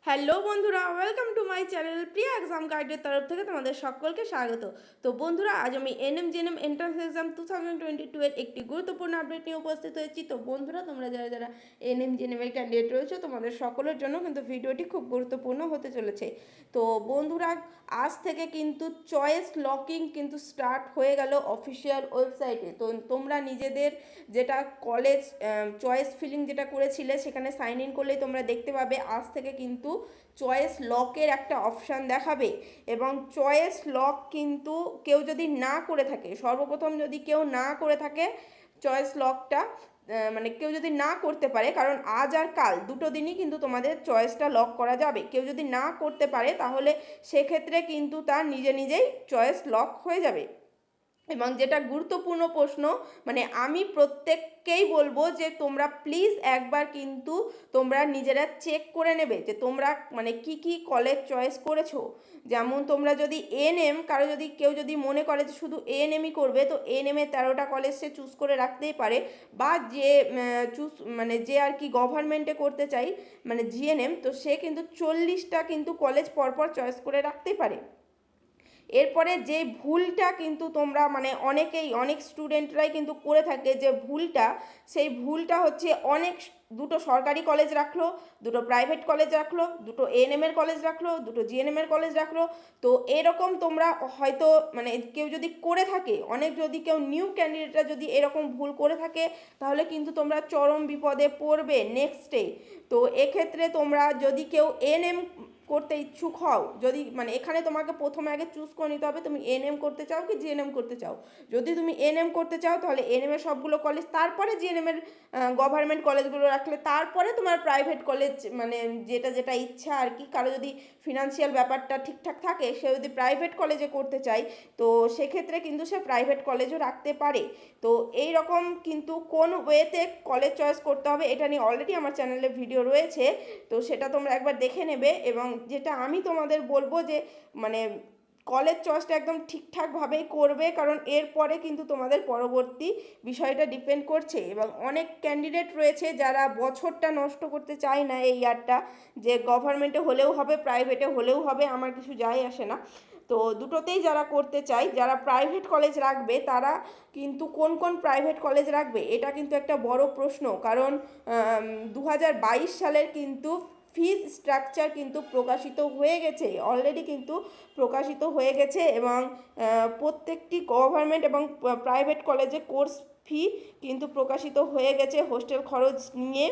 Hello বন্ধুরা, welcome to my channel Priya exam গাইডের তরফ থেকে তোমাদের সকলকে স্বাগত। তো বন্ধুরা, আজ আমি এনএম জিএনএম এন্ট্রান্স এক্সাম 2022 এর একটি গুরুত্বপূর্ণ আপডেট নিয়ে উপস্থিত হয়েছি। তো বন্ধুরা, তোমরা যারা যারা এনএম জিএনএম এর ক্যান্ডিডেট রয়েছে, তোমাদের সকলের জন্য কিন্তু ভিডিওটি খুব গুরুত্বপূর্ণ হতে চলেছে। তো বন্ধুরা, আজ থেকে কিন্তু চয়েস লকিং কিন্তু স্টার্ট হয়ে গেল অফিসিয়াল ওয়েবসাইটে। তো তোমরা নিজেদের যেটা কলেজ চয়েস ফিলিং যেটা করেছিলে সেখানে সাইন ইন করলেই তোমরা দেখতে পাবে আজ থেকে কিন্তু চয়েস লকের একটা অপশান দেখাবে। এবং চয়েস লক কিন্তু কেউ যদি না করে থাকে, সর্বপ্রথম যদি কেউ না করে থাকে চয়েস লকটা, মানে কেউ যদি না করতে পারে, কারণ আজ আর কাল দুটো দিনই কিন্তু তোমাদের চয়েসটা লক করা যাবে। কেউ যদি না করতে পারে তাহলে সেক্ষেত্রে কিন্তু তার নিজে নিজেই চয়েস লক হয়ে যাবে। এবং যেটা গুরুত্বপূর্ণ প্রশ্ন, মানে আমি প্রত্যেককেই বলবো যে তোমরা প্লিজ একবার কিন্তু তোমরা নিজেরা চেক করে নেবে যে তোমরা মানে কি কি কলেজ চয়েস করেছো। যেমন তোমরা যদি এএনএম, কারো যদি কেউ যদি মনে করে যে শুধু এএনএমই করবে, তো এএনএমে 13টা কলেজ সে চুজ করে রাখতেই পারে। বা যে চুজ মানে যে আর কি গভর্নমেন্টে করতে চাই মানে জিএনএম, তো সে কিন্তু 40টা কিন্তু কলেজ পরপর চয়েস করে রাখতেই পারে। এরপরে যে ভুলটা কিন্তু তোমরা মানে অনেক স্টুডেন্টরাই কিন্তু করে থাকে, যে ভুলটা, সেই ভুলটা হচ্ছে দুটো সরকারি কলেজ রাখলো, দুটো প্রাইভেট কলেজ রাখলো, দুটো এএনএম এর কলেজ রাখলো, দুটো জিএনএম এর কলেজ রাখলো। তো এরকম তোমরা হয়তো মানে কেউ যদি করে থাকে, যদি কেউ নিউ ক্যান্ডিডেটরা যদি এরকম ভুল করে থাকে, তাহলে কিন্তু তোমরা চরম বিপদে পড়বে নেক্সটে। তো এক্ষেত্রে তোমরা যদি কেউ এএনএম করতে ইচ্ছুক হও, যদি মানে এখানে তোমাকে প্রথমে আগে চুজ করে নিতে হবে তুমি এনএম করতে চাও কি জিএনএম করতে চাও। যদি তুমি এনএম করতে চাও তাহলে এনএম এর সবগুলো কলেজ, তারপরে জিএনএম এর গভর্নমেন্ট কলেজগুলো রাখলে, তারপরে তোমার প্রাইভেট কলেজ মানে যেটা যেটা ইচ্ছা আর কি। কারো যদি ফিনান্সিয়াল ব্যাপারটা ঠিকঠাক থাকে, সে যদি প্রাইভেট কলেজে করতে চায়, তো সেক্ষেত্রে কিন্তু সে প্রাইভেট কলেজও রাখতে পারে। তো এই রকম কিন্তু কোন ওয়েতে কলেজ চয়েস করতে হবে এটা নিয়ে অলরেডি আমার চ্যানেলে ভিডিও রয়েছে, তো সেটা তোমরা একবার দেখে নেবে। এবং যেটা আমি তোমাদের বলবো যে মানে কলেজ চয়েসটা একদম ঠিকঠাকভাবেই করবে, কারণ এরপরে কিন্তু তোমাদের পরবর্তী বিষয়টা ডিপেন্ড করছে। এবং অনেক ক্যান্ডিডেট রয়েছে যারা বছরটা নষ্ট করতে চায় না এই ইয়ারটা, যে গভর্নমেন্টে হলেও হবে প্রাইভেটে হলেও হবে আমার কিছু যায় আসে না। তো দুটোতেই যারা করতে চায়, যারা প্রাইভেট কলেজ রাখবে তারা কিন্তু কোন কোন প্রাইভেট কলেজ রাখবে এটা কিন্তু একটা বড় প্রশ্ন। কারণ 2022 সালের কিন্তু ফিজ স্ট্রাকচার কিন্তু প্রকাশিত হয়ে গেছে, অলরেডি কিন্তু প্রকাশিত হয়ে গেছে। এবং প্রত্যেকটি গভর্নমেন্ট এবং প্রাইভেট কলেজে কোর্স ফি কিন্তু প্রকাশিত হয়ে গেছে হোস্টেল খরচ নিয়ে।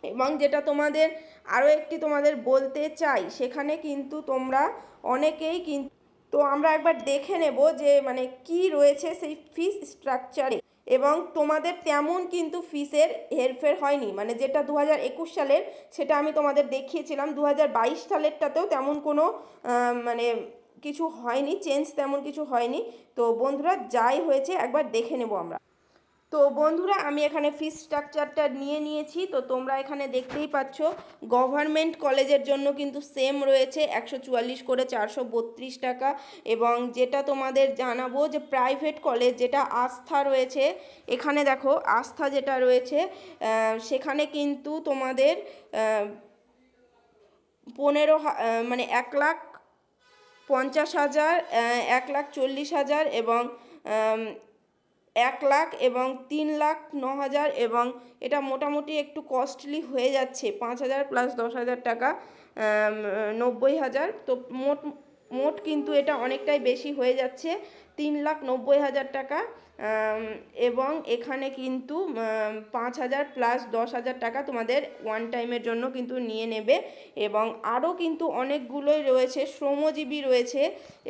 এবং যেটা তোমাদের আরও একটি তোমাদের বলতে চাই, সেখানে কিন্তু তোমরা অনেকেই কিন্তু, তো আমরা একবার দেখে নেব যে মানে কি রয়েছে সেই ফিস স্ট্রাকচারে। এবং তোমাদের তেমন কিন্তু ফিসের হেরফের হয়নি, মানে যেটা 2021 সালের সেটা আমি তোমাদের দেখিয়েছিলাম, 2022 সালেরটাতেও তেমন কোনো মানে কিছু হয়নি, চেঞ্জ তেমন কিছু হয়নি। তো বন্ধুরা, যাই হয়েছে একবার দেখে নেব আমরা। তো বন্ধুরা, আমি এখানে ফিস স্ট্রাকচারটা নিয়েছি। তো তোমরা এখানে দেখতেই পাচ্ছ গভর্নমেন্ট কলেজের জন্য কিন্তু সেম রয়েছে 144 করে 432 টাকা। এবং যেটা তোমাদের জানাবো যে প্রাইভেট কলেজ যেটা আস্থা রয়েছে, এখানে দেখো আস্থা যেটা রয়েছে সেখানে কিন্তু তোমাদের মানে 1,50,000, 1,40,000 এবং 1,00,000 এবং 3,09,000। এবং এটা মোটামুটি একটু কস্টলি হয়ে যাচ্ছে, 5,000 প্লাস 10,000 টাকা, 90,000। তো মোট মোট কিন্তু এটা অনেকটাই বেশি হয়ে যাচ্ছে, 3,90,000 টাকা। এবং এখানে কিন্তু 5,000 প্লাস 10,000 টাকা তোমাদের ওয়ান টাইমের জন্য কিন্তু নিয়ে নেবে। এবং আরও কিন্তু অনেকগুলোই রয়েছে, শ্রমজীবী রয়েছে,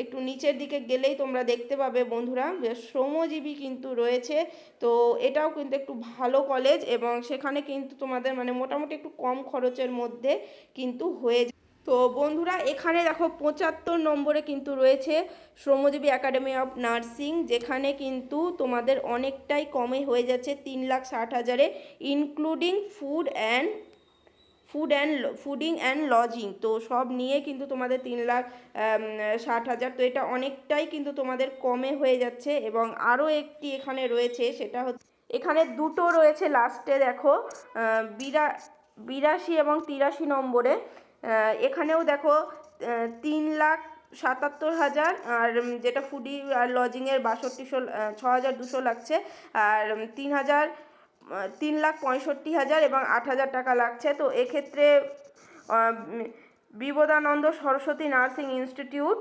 একটু নিচের দিকে গেলেই তোমরা দেখতে পাবে বন্ধুরা যে শ্রমজীবী কিন্তু রয়েছে। তো এটাও কিন্তু একটু ভালো কলেজ, এবং সেখানে কিন্তু তোমাদের মানে মোটামুটি একটু কম খরচের মধ্যে কিন্তু হয়ে যায়। তো বন্ধুরা, এখানে দেখো 75 নম্বরে কিন্তু রয়েছে শ্রমজীবী একাডেমি অফ নার্সিং, যেখানে কিন্তু তোমাদের অনেকটাই কমে হয়ে যাচ্ছে 3,60,000-এ, ইনক্লুডিং ফুডিং অ্যান্ড লজিং। তো সব নিয়ে কিন্তু তোমাদের 3,60,000। তো এটা অনেকটাই কিন্তু তোমাদের কমে হয়ে যাচ্ছে। এবং আরও একটি এখানে রয়েছে, সেটা হচ্ছে এখানে দুটো রয়েছে লাস্টে দেখো 82 এবং 83 নম্বরে, এখানেও দেখো 3,77,000, আর যেটা ফুডি আর লজিংয়ের 6,200 লাগছে, আর 3,65,000 এবং 8,000 টাকা লাগছে। তো এক্ষেত্রে বিবেকানন্দ সরস্বতী নার্সিং ইনস্টিটিউট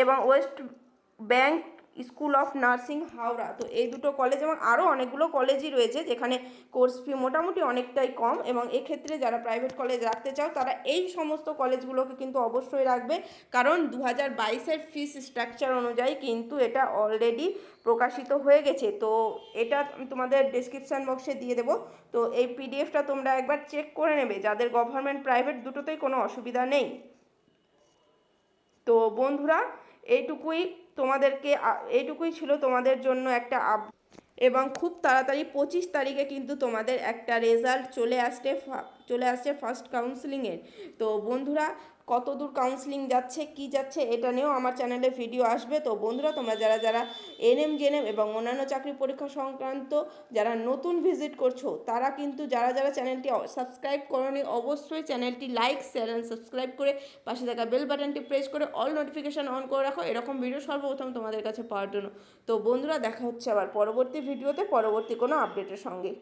এবং West bank school of nursing Howrah, তো এই দুটো কলেজ এবং আরও অনেকগুলো কলেজই রয়েছে যেখানে কোর্স ফি মোটামুটি অনেকটাই কম। এবং এক্ষেত্রে যারা প্রাইভেট কলেজ রাখতে চাও তারা এই সমস্ত কলেজগুলোকে কিন্তু অবশ্যই রাখবে, কারণ 2022-এর ফিস স্ট্রাকচার অনুযায়ী কিন্তু এটা অলরেডি প্রকাশিত হয়ে গেছে। তো এটা তোমাদের ডেসক্রিপশান বক্সে দিয়ে দেবো, তো এই পিডিএফটা তোমরা একবার চেক করে নেবে যাদের গভর্নমেন্ট প্রাইভেট দুটোতেই কোনো অসুবিধা নেই। তো বন্ধুরা, এইটুকুই ছিল তোমাদের জন্য একটা এবং খুব তাড়াতাড়ি 25 তারিখে কিন্তু তোমাদের একটা রেজাল্ট চলে আসছে ফার্স্ট কাউন্সিলিংয়ের। তো বন্ধুরা, কত দূর কাউন্সিলিং যাচ্ছে কি যাচ্ছে এটা নিয়েও আমার চ্যানেলে ভিডিও আসবে। তো বন্ধুরা, তোমরা যারা এনএম জেএনএম এবং অন্যান্য চাকরি পরীক্ষা সংক্রান্ত যারা নতুন ভিজিট করছো তারা কিন্তু যারা চ্যানেলটি সাবস্ক্রাইব করোনি অবশ্যই চ্যানেলটি লাইক, শেয়ার অ্যান্ড সাবস্ক্রাইব করে পাশে থাকা বেল বাটনটি প্রেস করে অল নোটিফিকেশান অন করে রাখো এরকম ভিডিও সর্বপ্রথম তোমাদের কাছে পাওয়ার জন্য। তো বন্ধুরা, দেখা হচ্ছে আবার পরবর্তী ভিডিওতে পরবর্তী কোনো আপডেটের সঙ্গে।